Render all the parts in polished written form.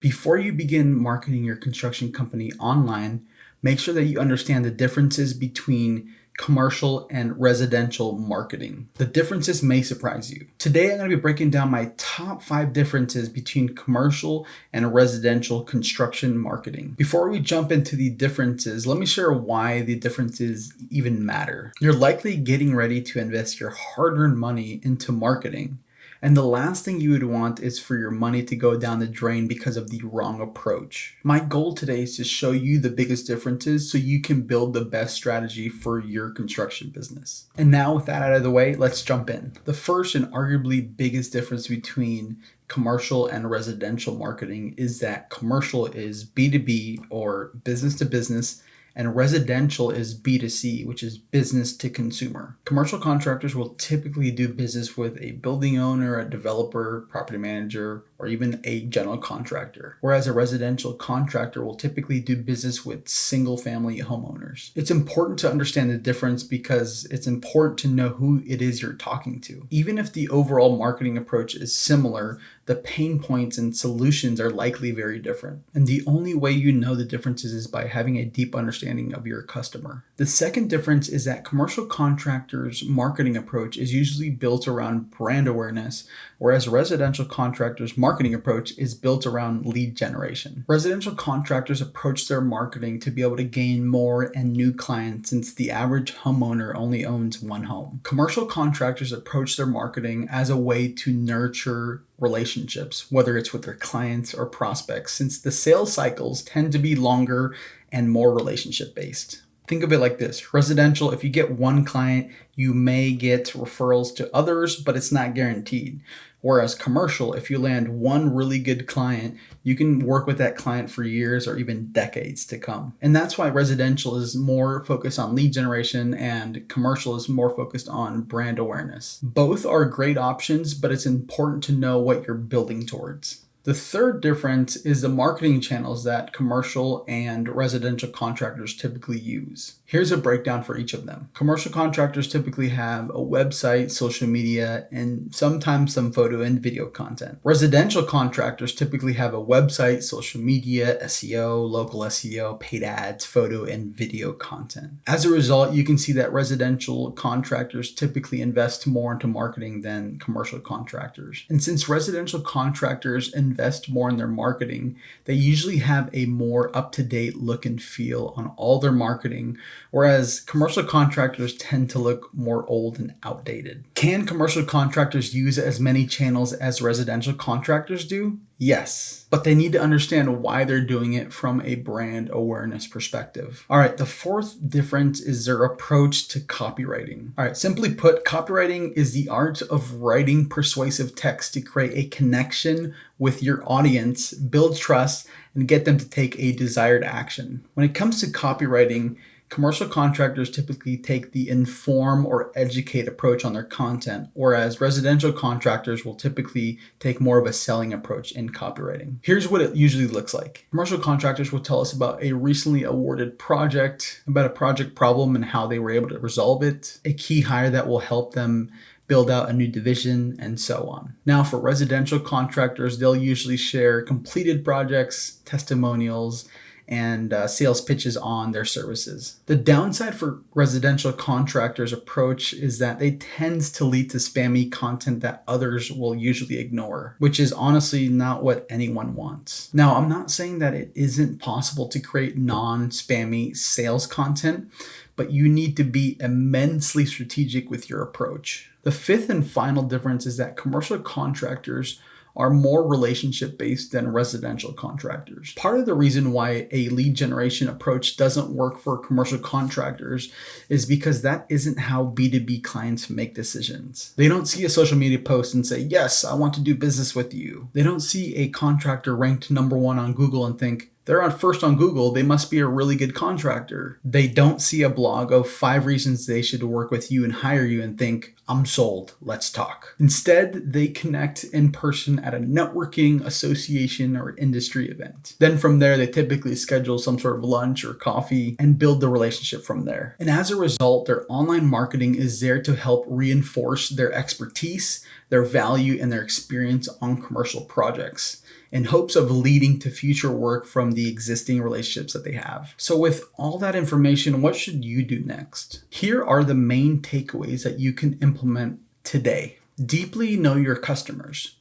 Before you begin marketing your construction company online, make sure that you understand the differences between commercial and residential marketing. The differences may surprise you. Today, I'm going to be breaking down my top 5 differences between commercial and residential construction marketing. Before we jump into the differences, let me share why the differences even matter. You're likely getting ready to invest your hard-earned money into marketing. And the last thing you would want is for your money to go down the drain because of the wrong approach. My goal today is to show you the biggest differences so you can build the best strategy for your construction business. And now with that out of the way, let's jump in. The first and arguably biggest difference between commercial and residential marketing is that commercial is B2B or business to business, and residential is B2C, which is business to consumer. Commercial contractors will typically do business with a building owner, a developer, property manager, or even a general contractor, whereas a residential contractor will typically do business with single-family homeowners. It's important to understand the difference because it's important to know who it is you're talking to. Even if the overall marketing approach is similar, the pain points and solutions are likely very different. And the only way you know the differences is by having a deep understanding of your customer. The second difference is that commercial contractors' marketing approach is usually built around brand awareness, whereas residential contractors' marketing approach is built around lead generation. Residential contractors approach their marketing to be able to gain more and new clients since the average homeowner only owns one home. Commercial contractors approach their marketing as a way to nurture relationships, whether it's with their clients or prospects, since the sales cycles tend to be longer and more relationship based. Think of it like this. Residential, if you get one client, you may get referrals to others, but it's not guaranteed. Whereas commercial, if you land one really good client, you can work with that client for years or even decades to come. And that's why residential is more focused on lead generation and commercial is more focused on brand awareness. Both are great options, but it's important to know what you're building towards. The third difference is the marketing channels that commercial and residential contractors typically use. Here's a breakdown for each of them. Commercial contractors typically have a website, social media, and sometimes some photo and video content. Residential contractors typically have a website, social media, SEO, local SEO, paid ads, photo, and video content. As a result, you can see that residential contractors typically invest more into marketing than commercial contractors. And since residential contractors invest more in their marketing, they usually have a more up-to-date look and feel on all their marketing, whereas commercial contractors tend to look more old and outdated. Can commercial contractors use as many channels as residential contractors do? Yes, but they need to understand why they're doing it from a brand awareness perspective. All right, the fourth difference is their approach to copywriting. All right, simply put, copywriting is the art of writing persuasive text to create a connection with your audience, build trust, and get them to take a desired action. When it comes to copywriting, commercial contractors typically take the inform or educate approach on their content, whereas residential contractors will typically take more of a selling approach in copywriting. Here's what it usually looks like. Commercial contractors will tell us about a recently awarded project, about a project problem and how they were able to resolve it, a key hire that will help them build out a new division, and so on. Now for residential contractors, they'll usually share completed projects, testimonials, and sales pitches on their services. The downside for residential contractors' approach is that they tend to lead to spammy content that others will usually ignore, which is honestly not what anyone wants. Now, I'm not saying that it isn't possible to create non-spammy sales content, but you need to be immensely strategic with your approach. The fifth and final difference is that commercial contractors are more relationship-based than residential contractors. Part of the reason why a lead generation approach doesn't work for commercial contractors is because that isn't how B2B clients make decisions. They don't see a social media post and say, yes, I want to do business with you. They don't see a contractor ranked number 1 on Google and think, they're on first on Google, they must be a really good contractor. They don't see a blog of 5 reasons they should work with you and hire you and think, I'm sold, let's talk. Instead, they connect in person at a networking, association, or industry event. Then from there, they typically schedule some sort of lunch or coffee and build the relationship from there. And as a result, their online marketing is there to help reinforce their expertise, their value, and their experience on commercial projects, in hopes of leading to future work from the existing relationships that they have. So with all that information, what should you do next? Here are the main takeaways that you can implement today. Deeply know your customers,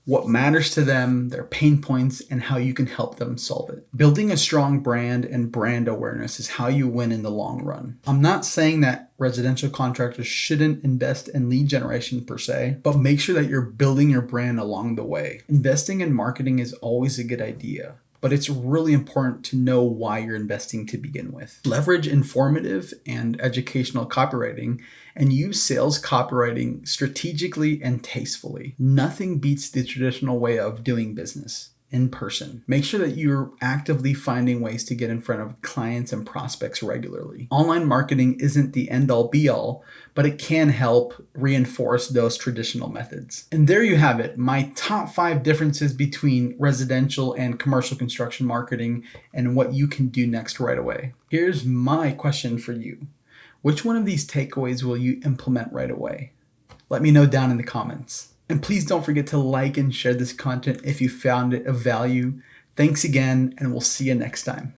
what matters to them, their pain points, and how you can help them solve it. Building a strong brand and brand awareness is how you win in the long run. I'm not saying that residential contractors shouldn't invest in lead generation per se, but make sure that you're building your brand along the way. Investing in marketing is always a good idea, but it's really important to know why you're investing to begin with. Leverage informative and educational copywriting and use sales copywriting strategically and tastefully. Nothing beats the traditional way of doing business in person. Make sure that you're actively finding ways to get in front of clients and prospects regularly. Online marketing isn't the end-all be-all, but it can help reinforce those traditional methods. And there you have it, my top 5 differences between residential and commercial construction marketing and what you can do next right away. Here's my question for you. Which one of these takeaways will you implement right away? Let me know down in the comments. And please don't forget to like and share this content if you found it of value. Thanks again, and we'll see you next time.